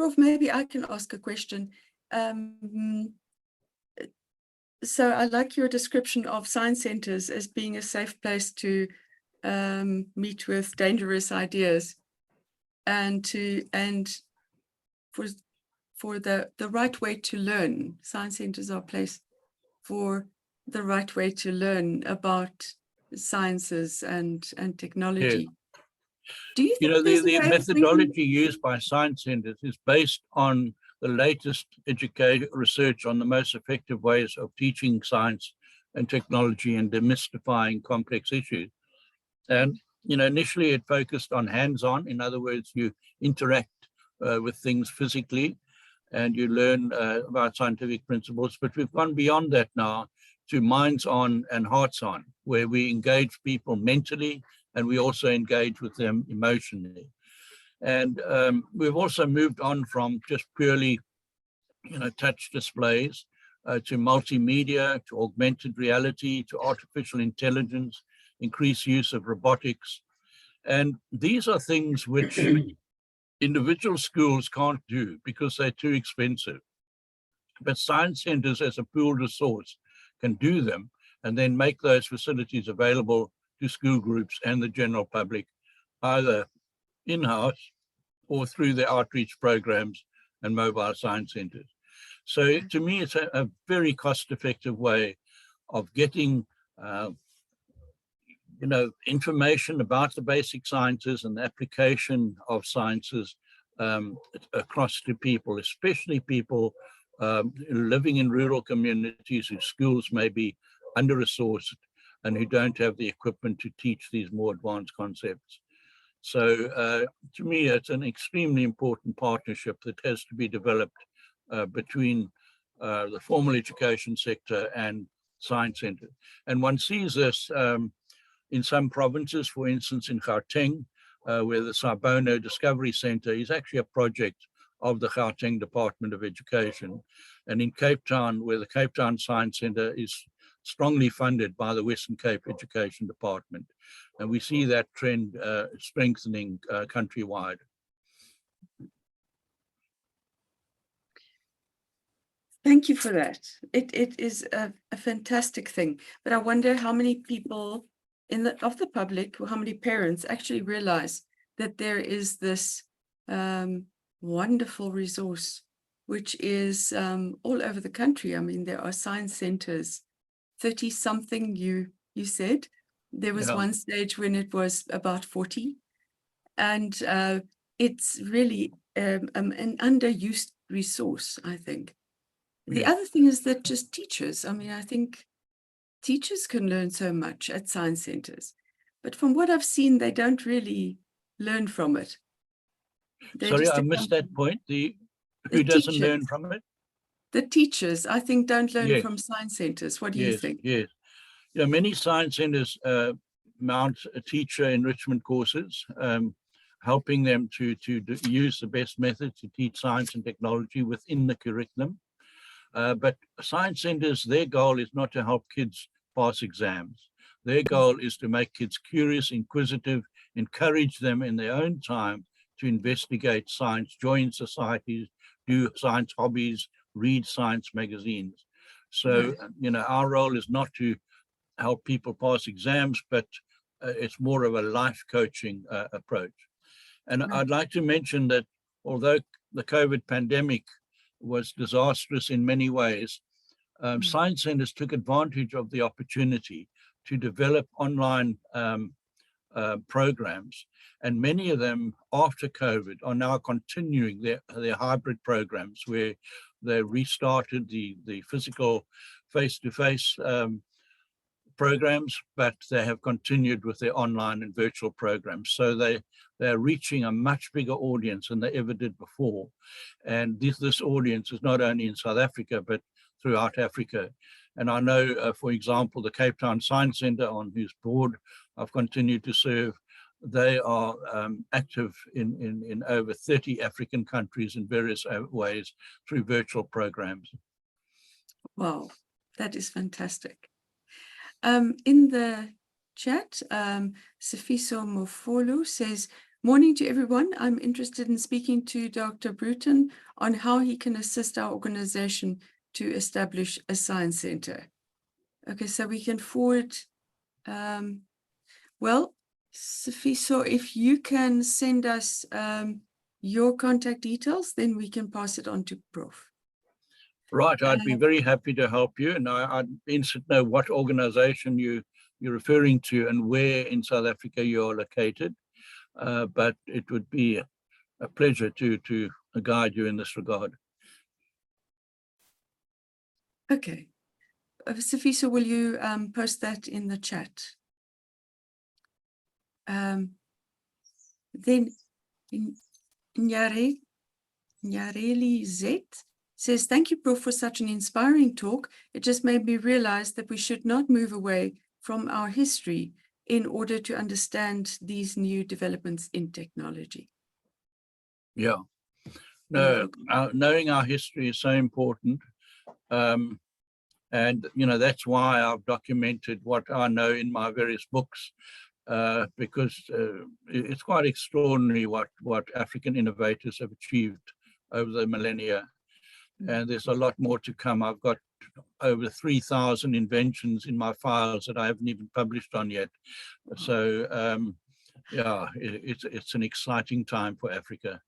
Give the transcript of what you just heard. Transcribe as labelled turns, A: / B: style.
A: Prof, maybe I can ask a question. So I like your description of science centers as being a safe place to meet with dangerous ideas and for the right way to learn. Science centers are a place for the right way to learn about sciences and technology.
B: Yes.
A: Do you think
B: the methodology used by science centers is based on the latest research on the most effective ways of teaching science and technology and demystifying complex issues. And, initially it focused on hands-on. In other words, you interact with things physically and you learn about scientific principles. But we've gone beyond that now to minds-on and hearts-on, where we engage people mentally and we also engage with them emotionally. And we've also moved on from just purely, touch displays to multimedia, to augmented reality, to artificial intelligence, increased use of robotics. And these are things which individual schools can't do because they're too expensive. But science centers as a pooled resource can do them and then make those facilities available to school groups and the general public, either in-house or through their outreach programs and mobile science centers. So to me, it's a very cost-effective way of getting information about the basic sciences and the application of sciences across to people, especially people living in rural communities whose schools may be under-resourced and who don't have the equipment to teach these more advanced concepts. So to me, it's an extremely important partnership that has to be developed between the formal education sector and science centers. And one sees this in some provinces, for instance, in Gauteng, where the Sci-Bono Discovery Centre is actually a project of the Gauteng Department of Education. And in Cape Town, where the Cape Town Science Centre is strongly funded by the Western Cape Education Department. And we see that trend strengthening countrywide.
A: Thank you for that. It is a fantastic thing, but I wonder how many people of the public, or how many parents actually realize that there is this wonderful resource, which is all over the country. I mean, there are science centers, 30-something, you said. There was one stage when it was about 40. And it's really an underused resource, I think. The other thing is that just teachers, I mean, I think teachers can learn so much at science centers, but from what I've seen, they don't really learn from it.
B: Sorry, I missed that point. Who doesn't learn from it?
A: The teachers, I think, don't learn from science centers. What do you think?
B: Yes. Many science centers mount teacher enrichment courses, helping them to use the best methods to teach science and technology within the curriculum. But science centers, their goal is not to help kids pass exams. Their goal is to make kids curious, inquisitive, encourage them in their own time to investigate science, join societies, do science hobbies, read science magazines. So, our role is not to help people pass exams, but it's more of a life coaching approach. And I'd like to mention that although the COVID pandemic was disastrous in many ways, science centers took advantage of the opportunity to develop online programs. And many of them after COVID are now continuing their hybrid programs, where they restarted the physical face-to-face programs, but they have continued with their online and virtual programs. So they're reaching a much bigger audience than they ever did before. And this audience is not only in South Africa, but throughout Africa. And I know, for example, the Cape Town Science Centre, on whose board I've continued to serve, they are active in over 30 African countries in various ways through virtual programs.
A: Wow, that is fantastic. In the chat, Sifiso Mofolo says, Morning to everyone. I'm interested in speaking to Dr. Bruton on how he can assist our organization to establish a science center. Okay, so we can forward, well, Sifiso, if you can send us your contact details, then we can pass it on to Prof.
B: Right, I'd be very happy to help you, and I'd be interested to know what organization you're referring to and where in South Africa you're located. But it would be a pleasure to guide you in this regard.
A: Okay. Sifiso, will you post that in the chat? Then Nyareli Z says, thank you, Prof, for such an inspiring talk. It just made me realize that we should not move away from our history in order to understand these new developments in technology.
B: Yeah, no, knowing our history is so important. And, you know, that's why I've documented what I know in my various books, because it's quite extraordinary what African innovators have achieved over the millennia. And there's a lot more to come. I've got over 3,000 inventions in my files that I haven't even published on yet. So, yeah, it's an exciting time for Africa.